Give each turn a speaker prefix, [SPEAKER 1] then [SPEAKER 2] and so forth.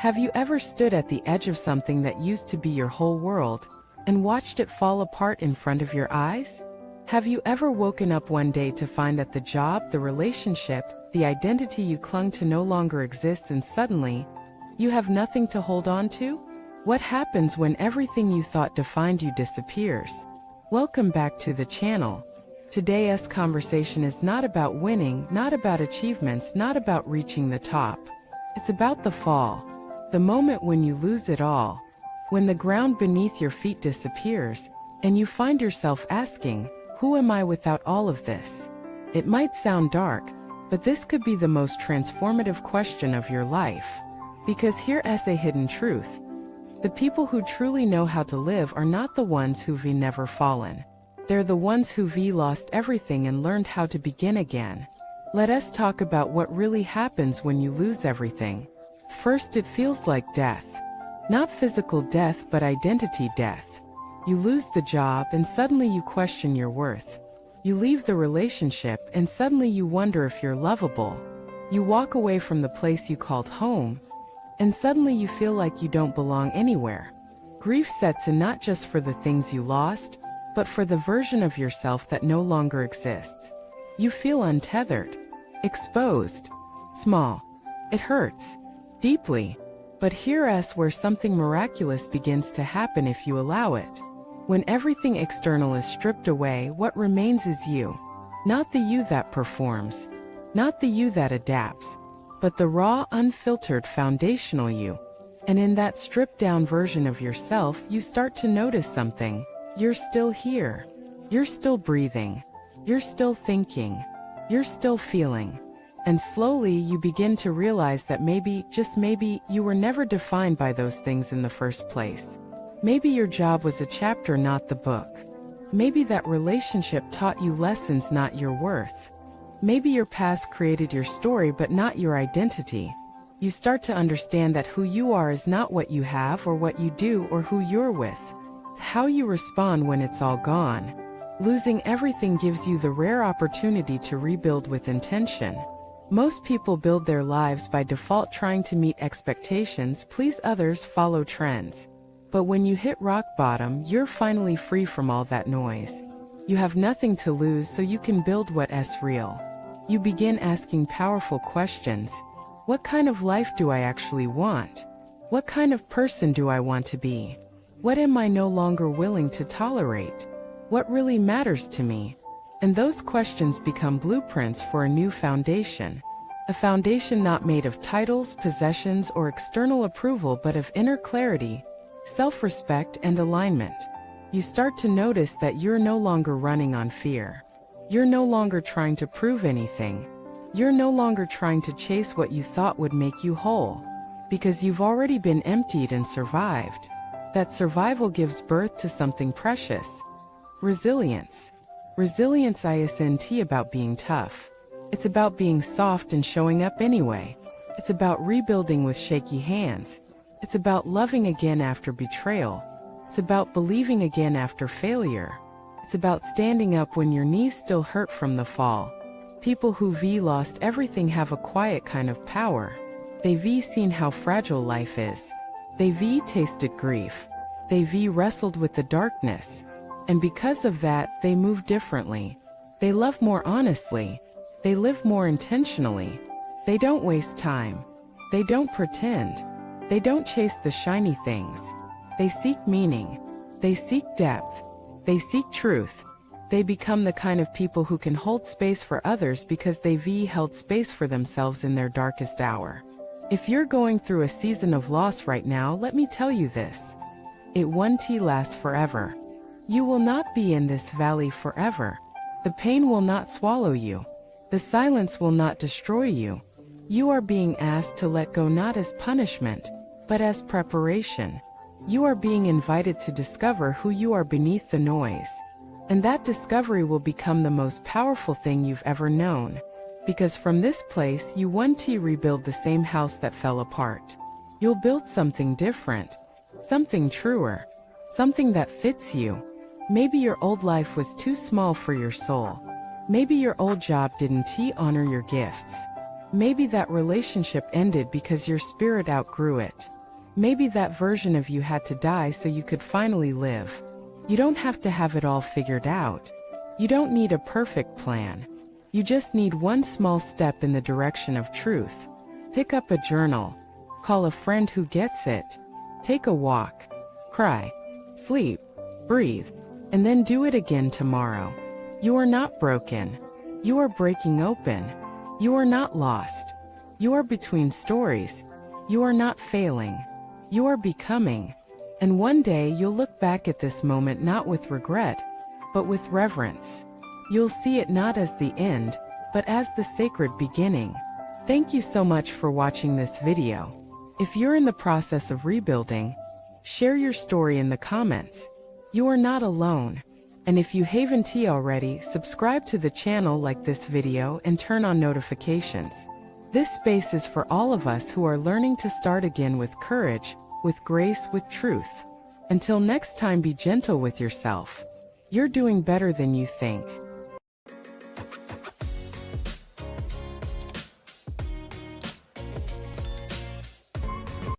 [SPEAKER 1] Have you ever stood at the edge of something that used to be your whole world and watched it fall apart in front of your eyes? Have you ever woken up one day to find that the job, the relationship, the identity you clung to no longer exists and suddenly, you have nothing to hold on to? What happens when everything you thought defined you disappears? Welcome back to the channel. Today's conversation is not about winning, not about achievements, not about reaching the top. It's about the fall. The moment when you lose it all. When the ground beneath your feet disappears, and you find yourself asking, who am I without all of this? It might sound dark, but this could be the most transformative question of your life. Because here's a hidden truth. The people who truly know how to live are not the ones who've never fallen. They're the ones who've lost everything and learned how to begin again. Let us talk about what really happens when you lose everything. First, it feels like death. Not physical death, but identity death. You lose the job and suddenly you question your worth. You leave the relationship and suddenly you wonder if you're lovable. You walk away from the place you called home, and suddenly you feel like you don't belong anywhere. Grief sets in not just for the things you lost, but for the version of yourself that no longer exists. You feel untethered, exposed, small. It hurts, deeply. But here's where something miraculous begins to happen if you allow it. When everything external is stripped away, what remains is you. Not the you that performs, not the you that adapts, but the raw, unfiltered, foundational you. And in that stripped-down version of yourself, you start to notice something. You're still here. You're still breathing. You're still thinking. You're still feeling. And slowly you begin to realize that maybe, just maybe, you were never defined by those things in the first place. Maybe your job was a chapter, not the book. Maybe that relationship taught you lessons, not your worth. Maybe your past created your story, but not your identity. You start to understand that who you are is not what you have or what you do or who you're with. It's how you respond when it's all gone. Losing everything gives you the rare opportunity to rebuild with intention. Most people build their lives by default, trying to meet expectations, please others, follow trends. But when you hit rock bottom, you're finally free from all that noise. You have nothing to lose, so you can build what's real. You begin asking powerful questions. What kind of life do I actually want? What kind of person do I want to be? What am I no longer willing to tolerate? What really matters to me? And those questions become blueprints for a new foundation. A foundation not made of titles, possessions, or external approval, but of inner clarity, self-respect, and alignment. You start to notice that you're no longer running on fear. You're no longer trying to prove anything. You're no longer trying to chase what you thought would make you whole. Because you've already been emptied and survived. That survival gives birth to something precious. Resilience. Resilience isn't about being tough. It's about being soft and showing up anyway. It's about rebuilding with shaky hands. It's about loving again after betrayal. It's about believing again after failure. It's about standing up when your knees still hurt from the fall. People who've lost everything have a quiet kind of power. They've seen how fragile life is. They've tasted grief. They've wrestled with the darkness. And because of that, they move differently. They love more honestly. They live more intentionally. They don't waste time. They don't pretend. They don't chase the shiny things. They seek meaning. They seek depth. They seek truth. They become the kind of people who can hold space for others because they've held space for themselves in their darkest hour. If you're going through a season of loss right now, let me tell you this. It won't last forever. You will not be in this valley forever. The pain will not swallow you. The silence will not destroy you. You are being asked to let go, not as punishment, but as preparation. You are being invited to discover who you are beneath the noise. And that discovery will become the most powerful thing you've ever known. Because from this place, you won't rebuild the same house that fell apart. You'll build something different, something truer, something that fits you. Maybe your old life was too small for your soul. Maybe your old job didn't honor your gifts. Maybe that relationship ended because your spirit outgrew it. Maybe that version of you had to die so you could finally live. You don't have to have it all figured out. You don't need a perfect plan. You just need one small step in the direction of truth. Pick up a journal. Call a friend who gets it. Take a walk. Cry. Sleep. Breathe. And then do it again tomorrow. You are not broken. You are breaking open. You are not lost. You are between stories. You are not failing. You are becoming. And one day you'll look back at this moment not with regret, but with reverence. You'll see it not as the end, but as the sacred beginning. Thank you so much for watching this video. If you're in the process of rebuilding, share your story in the comments. You are not alone. And if you haven't already, subscribe to the channel, like this video, and turn on notifications. This space is for all of us who are learning to start again with courage, with grace, with truth. Until next time, be gentle with yourself. You're doing better than you think.